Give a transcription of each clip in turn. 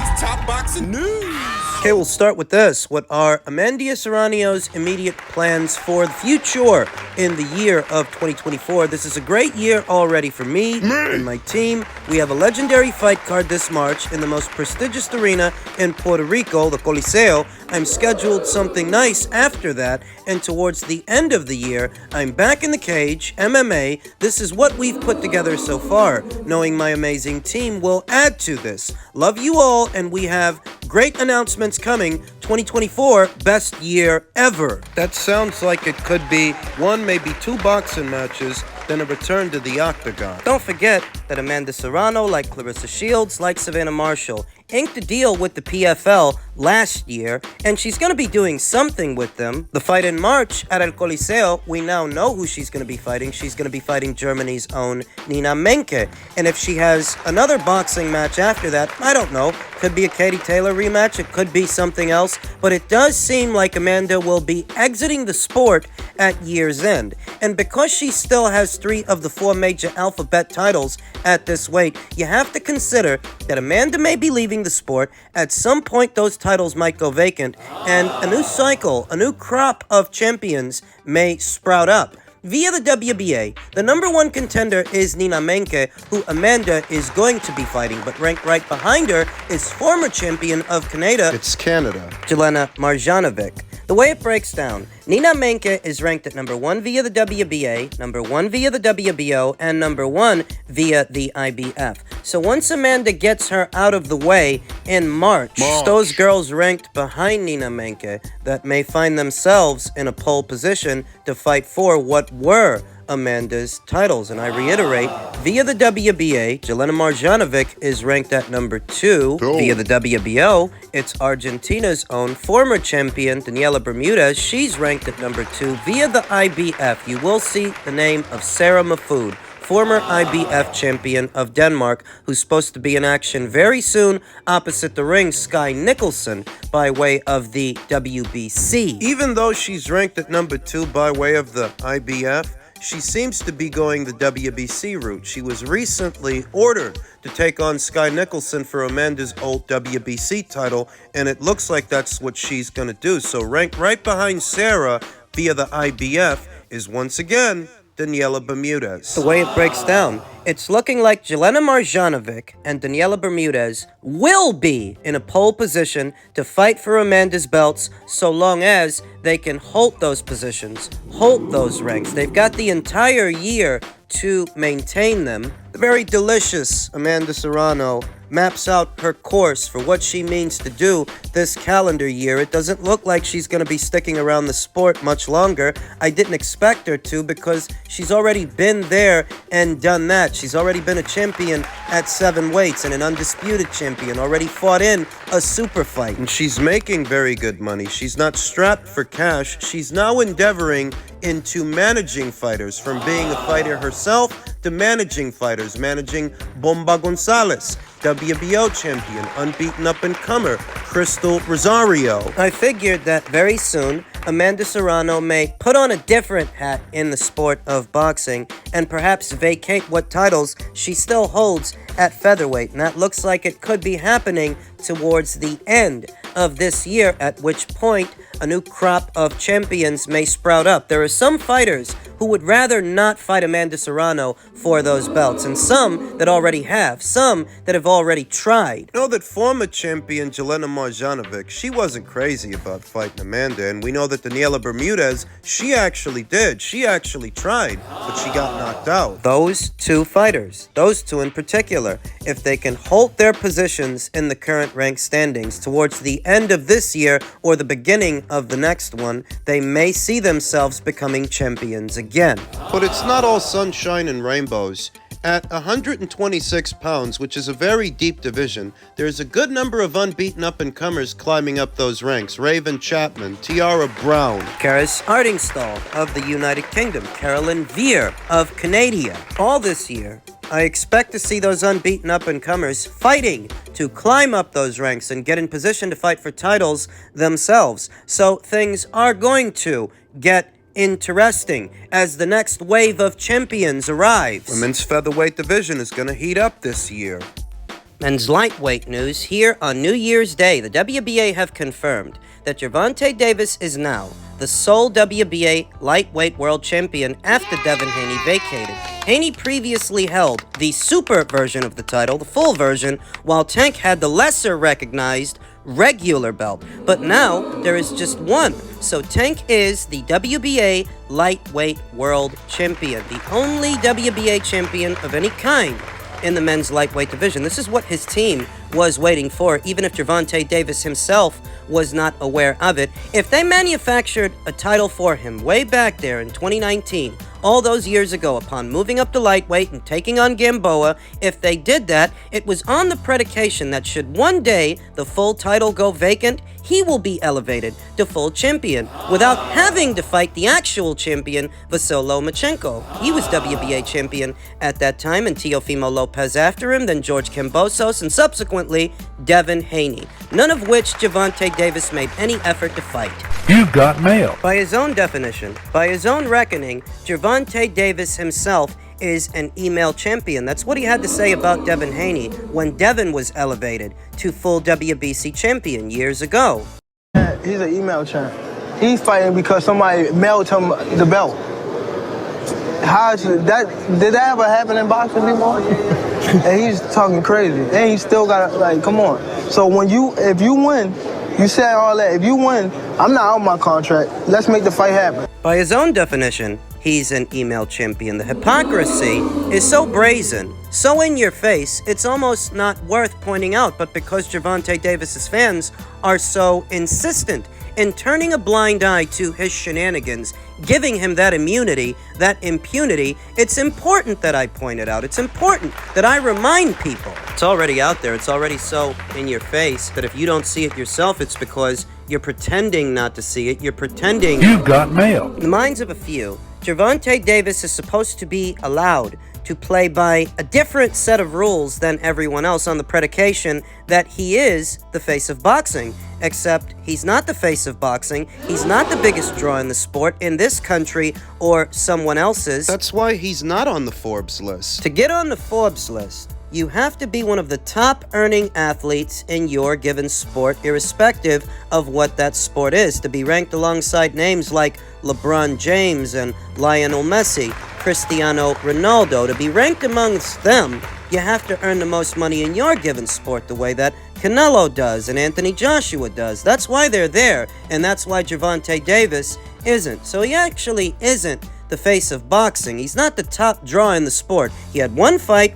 It's top boxing news. Okay, we'll start with this. What are Amanda Serrano's immediate plans for the future in the year of 2024? This is a great year already for me and my team. We have a legendary fight card this March in the most prestigious arena in Puerto Rico, the Coliseo. I'm scheduled something nice after that, and towards the end of the year, I'm back in the cage, MMA. This is what we've put together so far. Knowing my amazing team will add to this. Love you all, and we have great announcements coming. 2024, best year ever. That sounds like it could be one, maybe two boxing matches, then a return to the octagon. Don't forget that Amanda Serrano, like Clarissa Shields, like Savannah Marshall, inked a deal with the PFL last year, and she's going to be doing something with them. The fight in March at El Coliseo, we now know who she's going to be fighting. She's going to be fighting Germany's own Nina Menke. And if she has another boxing match after that, I don't know. Could be a Katie Taylor rematch. It could be something else. But it does seem like Amanda will be exiting the sport at year's end. And because she still has 3 of the 4 major alphabet titles at this weight, you have to consider that Amanda may be leaving the sport. At some point, those titles might go vacant, and a new cycle, a new crop of champions may sprout up. Via the WBA, the number 1 contender is Nina Menke, who Amanda is going to be fighting, but ranked right behind her is former champion of Canada. It's Canada. Jelena Marjanovic. The way it breaks down, Nina Menke is ranked at number 1 via the WBA, number 1 via the WBO, and number 1 via the IBF. So once Amanda gets her out of the way in March, those girls ranked behind Nina Menke that may find themselves in a pole position to fight for what were Amanda's titles. And I reiterate, via the WBA, Jelena Marjanovic is ranked at number 2. Via the WBO, it's Argentina's own former champion, Daniela Bermudez. She's ranked at number 2. Via the IBF, you will see the name of Sarah Mahfoud, former IBF champion of Denmark, who's supposed to be in action very soon opposite the ring, Sky Nicholson, by way of the WBC. Even though she's ranked at number 2 by way of the IBF, she seems to be going the WBC route. She was recently ordered to take on Sky Nicholson for Amanda's old WBC title, and it looks like that's what she's going to do. So ranked right behind Sarah via the IBF is once again Daniela Bermudez. The way it breaks down, it's looking like Jelena Marjanovic and Daniela Bermudez will be in a pole position to fight for Amanda's belts so long as they can hold those positions, hold those ranks. They've got the entire year to maintain them. The very delicious Amanda Serrano maps out her course for what she means to do this calendar year. It doesn't look like she's going to be sticking around the sport much longer. I didn't expect her to, because she's already been there and done that. She's already been a champion at 7 weights and an undisputed champion, already fought in a super fight. And she's making very good money. She's not strapped for cash. She's now endeavoring into managing fighters, from being a fighter herself to managing fighters, managing Bomba Gonzalez, WBO champion, unbeaten up-and-comer, Crystal Rosario. I figured that very soon, Amanda Serrano may put on a different hat in the sport of boxing and perhaps vacate what titles she still holds at featherweight. And that looks like it could be happening towards the end of this year, at which point a new crop of champions may sprout up. There are some fighters who would rather not fight Amanda Serrano for those belts, and some that already have, some that have already tried. You know that former champion Jelena Marjanovic, she wasn't crazy about fighting Amanda, and we know that Daniela Bermudez, she actually did. She actually tried, but she got knocked out. Those 2 fighters, those 2 in particular, if they can hold their positions in the current rank standings towards the end of this year or the beginning of the next one, they may see themselves becoming champions again. But it's not all sunshine and rainbows. At 126 pounds, which is a very deep division, there's a good number of unbeaten up-and-comers climbing up those ranks. Raven Chapman, Tiara Brown, Karis Ardingstall of the United Kingdom, Carolyn Veer of Canada. All this year, I expect to see those unbeaten up-and-comers fighting to climb up those ranks and get in position to fight for titles themselves. So things are going to get interesting as the next wave of champions arrives. Women's featherweight division is going to heat up this year. Men's lightweight news here on New Year's Day. The WBA have confirmed that Javante Davis is now the sole WBA lightweight world champion after Devin Haney vacated. Haney previously held the super version of the title, the full version, while Tank had the lesser recognized regular belt. But now there is just one. So Tank is the WBA lightweight world champion, the only WBA champion of any kind in the men's lightweight division. This is what his team was waiting for, even if Javante Davis himself was not aware of it. If they manufactured a title for him way back there in 2019, all those years ago, upon moving up to lightweight and taking on Gamboa, if they did that, it was on the predication that should one day the full title go vacant, he will be elevated to full champion without having to fight the actual champion, Vasily Lomachenko. He was WBA champion at that time, and Teofimo Lopez after him, then George Kambosos, and subsequently Devin Haney, none of which Javante Davis made any effort to fight. You've got mail. By his own definition, by his own reckoning, Javante Davis himself is an email champion. That's what he had to say about Devin Haney when Devin was elevated to full WBC champion years ago. He's an email champ. He's fighting because somebody mailed him the belt. Did that ever happen in boxing before? And he's talking crazy. And he still got, like, come on. So if you win, you said all that. If you win, I'm not out my contract. Let's make the fight happen. By his own definition, he's an email champion. The hypocrisy is so brazen, so in your face, it's almost not worth pointing out. But because Javante Davis's fans are so insistent in turning a blind eye to his shenanigans, giving him that immunity, that impunity, it's important that I point it out. It's important that I remind people. It's already out there. It's already so in your face that if you don't see it yourself, it's because you're pretending not to see it. You're pretending. You've got mail. In the minds of a few, Javante Davis is supposed to be allowed to play by a different set of rules than everyone else on the predication that he is the face of boxing. Except he's not the face of boxing. He's not the biggest draw in the sport in this country or someone else's. That's why he's not on the Forbes list. To get on the Forbes list, you have to be one of the top earning athletes in your given sport, irrespective of what that sport is. To be ranked alongside names like LeBron James and Lionel Messi, Cristiano Ronaldo, to be ranked amongst them, you have to earn the most money in your given sport the way that Canelo does and Anthony Joshua does. That's why they're there, and that's why Javante Davis isn't. So he actually isn't the face of boxing. He's not the top draw in the sport. He had one fight,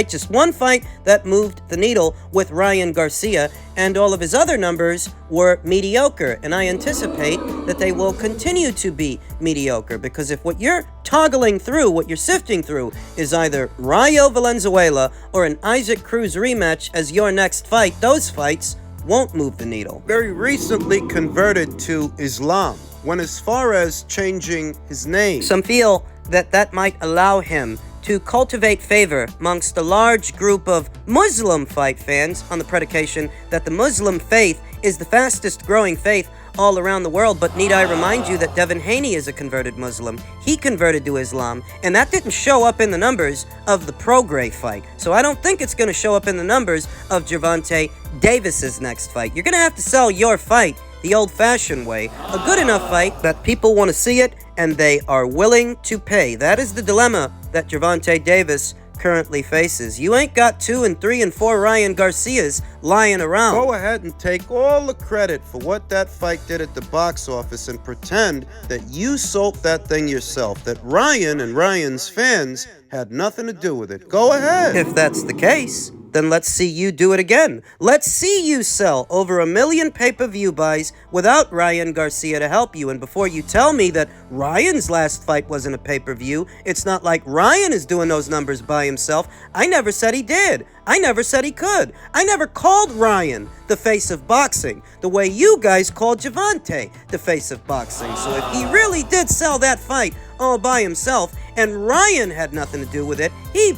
just one fight that moved the needle with Ryan Garcia, and all of his other numbers were mediocre. And I anticipate that they will continue to be mediocre, because if what you're toggling through, what you're sifting through, is either Rayo Valenzuela or an Isaac Cruz rematch as your next fight, those fights won't move the needle. Very recently converted to Islam, when as far as changing his name, some feel that that might allow him to cultivate favor amongst a large group of Muslim fight fans on the predication that the Muslim faith is the fastest growing faith all around the world. But need I remind you that Devin Haney is a converted Muslim. He converted to Islam, and that didn't show up in the numbers of the Prograis fight. So I don't think it's going to show up in the numbers of Javante Davis's next fight. You're going to have to sell your fight the old-fashioned way, a good enough fight that people want to see it and they are willing to pay. That is the dilemma that Javante Davis currently faces. You ain't got 2 and 3 and 4 Ryan Garcias lying around. Go ahead and take all the credit for what that fight did at the box office and pretend that you sold that thing yourself, that Ryan and Ryan's fans had nothing to do with it. Go ahead. If that's the case, then let's see you do it again. Let's see you sell over 1 million pay-per-view buys without Ryan Garcia to help you. And before you tell me that Ryan's last fight wasn't a pay-per-view, it's not like Ryan is doing those numbers by himself. I never said he did. I never said he could. I never called Ryan the face of boxing the way you guys called Javante the face of boxing. So if he really did sell that fight all by himself and Ryan had nothing to do with it, he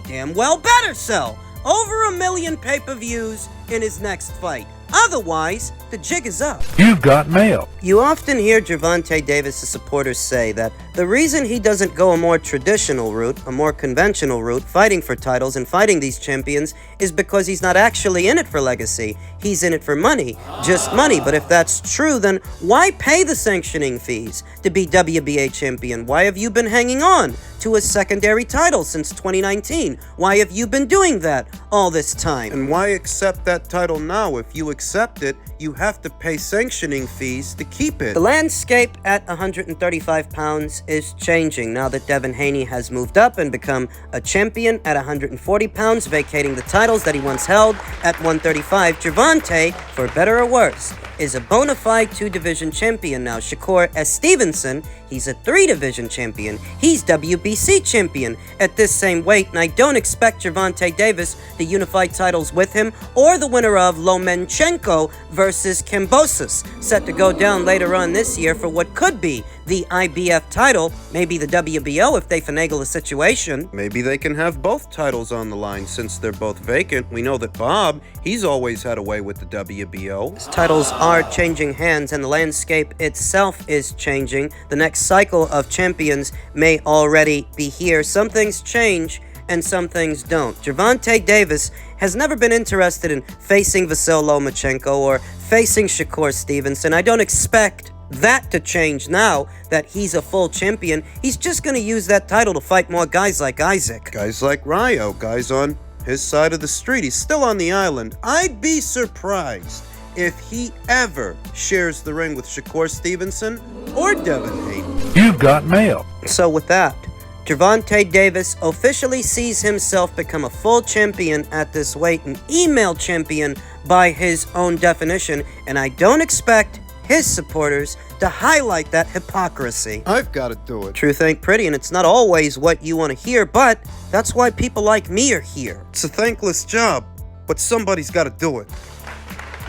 damn well better sell over 1 million pay-per-views in his next fight. Otherwise, the jig is up. You've got mail. You often hear Javante Davis' supporters say that the reason he doesn't go a more traditional route, a more conventional route, fighting for titles and fighting these champions, is because he's not actually in it for legacy. He's in it for money, just money. But if that's true, then why pay the sanctioning fees to be WBA champion? Why have you been hanging on to a secondary title since 2019? Why have you been doing that all this time? And why accept that title now? If you accept it, you have to pay sanctioning fees to keep it. The landscape at 135 pounds is changing now that Devin Haney has moved up and become a champion at 140 pounds, vacating the titles that he once held at 135. Javante, for better or worse, is a bona fide 2-division champion now. Shakur S. Stevenson, he's a 3-division champion. He's WBC champion at this same weight, and I don't expect Javante Davis to unify titles with him or the winner of Lomachenko versus Kambosos, set to go down later on this year for what could be the IBF title, maybe the WBO if they finagle the situation. Maybe they can have both titles on the line since they're both vacant. We know that Bob, he's always had a way with the WBO. These titles are changing hands and the landscape itself is changing. The next cycle of champions may already be here. Some things change and some things don't. Javante Davis has never been interested in facing Vasyl Lomachenko or facing Shakur Stevenson. I don't expect that to change now that he's a full champion. He's just going to use that title to fight more guys like Isaac. Guys like Ryo, guys on his side of the street. He's still on the island. I'd be surprised if he ever shares the ring with Shakur Stevenson or Devin Haney. You've got mail. So with that, Javante Davis officially sees himself become a full champion at this weight, an email champion by his own definition, and I don't expect his supporters to highlight that hypocrisy. I've got to do it. Truth ain't pretty, and it's not always what you want to hear, but that's why people like me are here. It's a thankless job, but somebody's got to do it.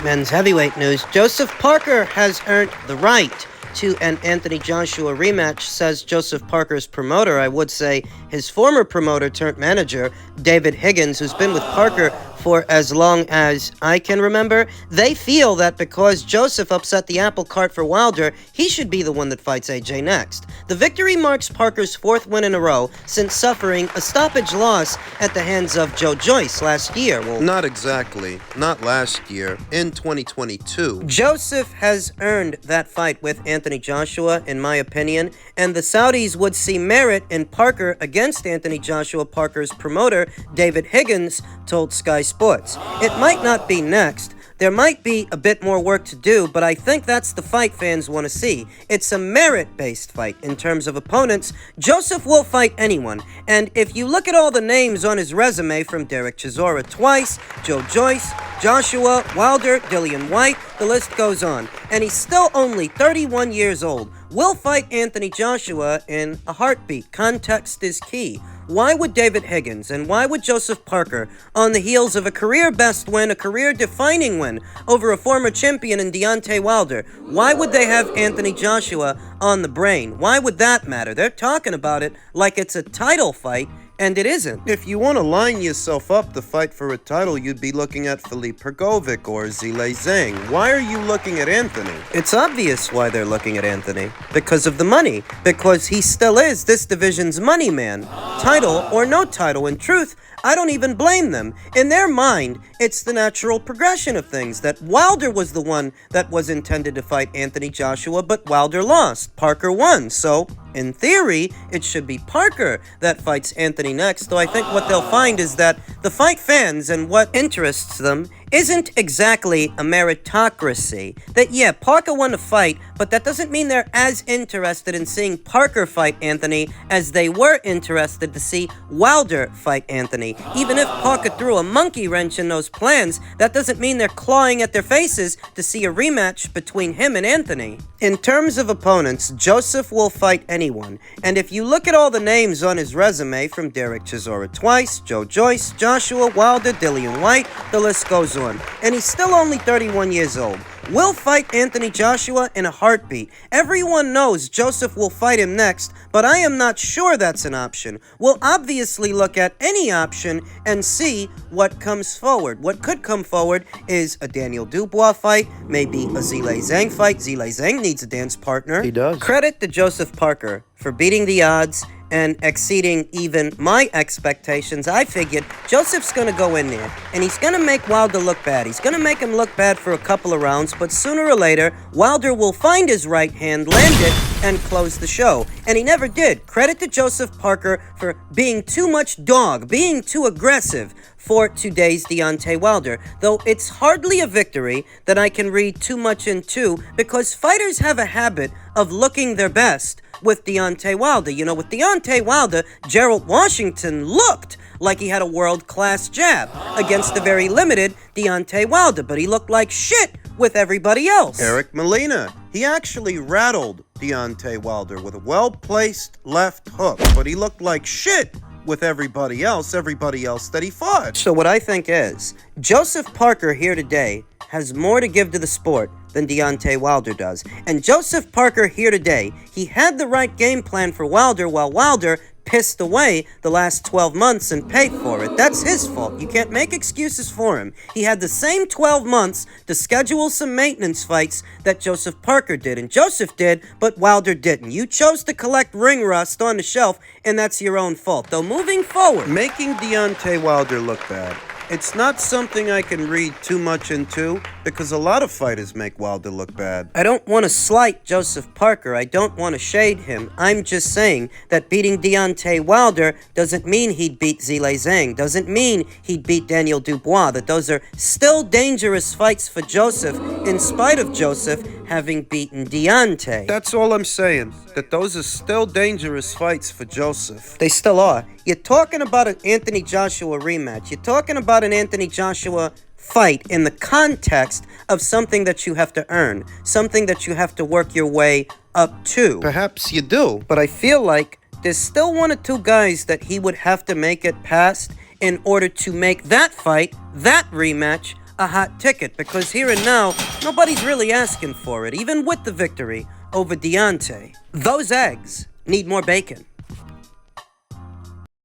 Men's heavyweight news. Joseph Parker has earned the right to an Anthony Joshua rematch, says Joseph Parker's promoter. I would say his former promoter turned manager, David Higgins, who's been with Parker for as long as I can remember. They feel that because Joseph upset the apple cart for Wilder, he should be the one that fights AJ next. The victory marks Parker's 4th win in a row since suffering a stoppage loss at the hands of Joe Joyce last year. Well, not exactly. Not last year. In 2022. Joseph has earned that fight with Anthony Joshua, in my opinion, and the Saudis would see merit in Parker against Anthony Joshua. Parker's promoter, David Higgins, told Sky Sports. It might not be next. There might be a bit more work to do, but I think that's the fight fans want to see. It's a merit-based fight in terms of opponents. Joseph will fight anyone, and if you look at all the names on his resume, from Derek Chisora twice, Joe Joyce, Joshua, Wilder, Dillian White, the list goes on, and he's still only 31 years old. Will fight Anthony Joshua in a heartbeat. Context is key. Why would David Higgins and why would Joseph Parker, on the heels of a career-best win, a career-defining win over a former champion in Deontay Wilder, why would they have Anthony Joshua on the brain? Why would that matter? They're talking about it like it's a title fight, and it isn't. If you want to line yourself up to fight for a title, you'd be looking at Filip Hrgovic or Zhilei Zhang. Why are you looking at Anthony? It's obvious why they're looking at Anthony. Because of the money. Because he still is this division's money man. Title or no title. In truth, I don't even blame them. In their mind, it's the natural progression of things, that Wilder was the one that was intended to fight Anthony Joshua, but Wilder lost. Parker won. So, in theory, it should be Parker that fights Anthony next, though I think what they'll find is that the fight fans and what interests them isn't exactly a meritocracy. That, yeah, Parker won a fight, but that doesn't mean they're as interested in seeing Parker fight Anthony as they were interested to see Wilder fight Anthony. Even if Parker threw a monkey wrench in those plans, that doesn't mean they're clawing at their faces to see a rematch between him and Anthony. In terms of opponents, Joseph will fight anyone, and if you look at all the names on his resume, from Derek Chisora twice, Joe Joyce, Joshua, Wilder, Dillian White, the list goes on. And he's still only 31 years old. will fight Anthony Joshua in a heartbeat. Everyone knows Joseph will fight him next, but I am not sure that's an option. We'll obviously look at any option and see what comes forward. What could come forward is a Daniel Dubois fight, maybe a Zhilei Zhang fight. Zhilei Zhang needs a dance partner. He does. Credit to Joseph Parker for beating the odds and exceeding even my expectations. I figured Joseph's gonna go in there, and he's gonna make Wilder look bad. He's gonna make him look bad for a couple of rounds, but sooner or later, Wilder will find his right hand, land it, and close the show. And he never did. Credit to Joseph Parker for being too much dog, being too aggressive for today's Deontay Wilder, though it's hardly a victory that I can read too much into, because fighters have a habit of looking their best with Deontay Wilder. You know, with Deontay Wilder, Gerald Washington looked like he had a world-class jab against the very limited Deontay Wilder, but he looked like shit with everybody else. Eric Molina, he actually rattled Deontay Wilder with a well-placed left hook, but he looked like shit with everybody else that he fought. So what I think is, Joseph Parker here today has more to give to the sport than Deontay Wilder does. And Joseph Parker here today, he had the right game plan for Wilder, while Wilder pissed away the last 12 months and paid for it. That's his fault. You can't make excuses for him. He had the same 12 months to schedule some maintenance fights that Joseph Parker did. And Joseph did, but Wilder didn't. You chose to collect ring rust on the shelf, and that's your own fault. Though moving forward, Making Deontay Wilder look bad, it's not something I can read too much into, because a lot of fighters make Wilder look bad. I don't want to slight Joseph Parker. I don't want to shade him. I'm just saying that beating Deontay Wilder doesn't mean he'd beat Zhilei Zhang. Doesn't mean he'd beat Daniel Dubois. That those are still dangerous fights for Joseph, in spite of Joseph having beaten Deontay. That's all I'm saying, that those are still dangerous fights for Joseph. They still are. You're talking about an Anthony Joshua rematch. You're talking about an Anthony Joshua fight in the context of something that you have to earn, something that you have to work your way up to. Perhaps you do. But I feel like there's still one or two guys that he would have to make it past in order to make that fight, that rematch, a hot ticket. Because here and now, nobody's really asking for it, even with the victory over Deontay. Those eggs need more bacon.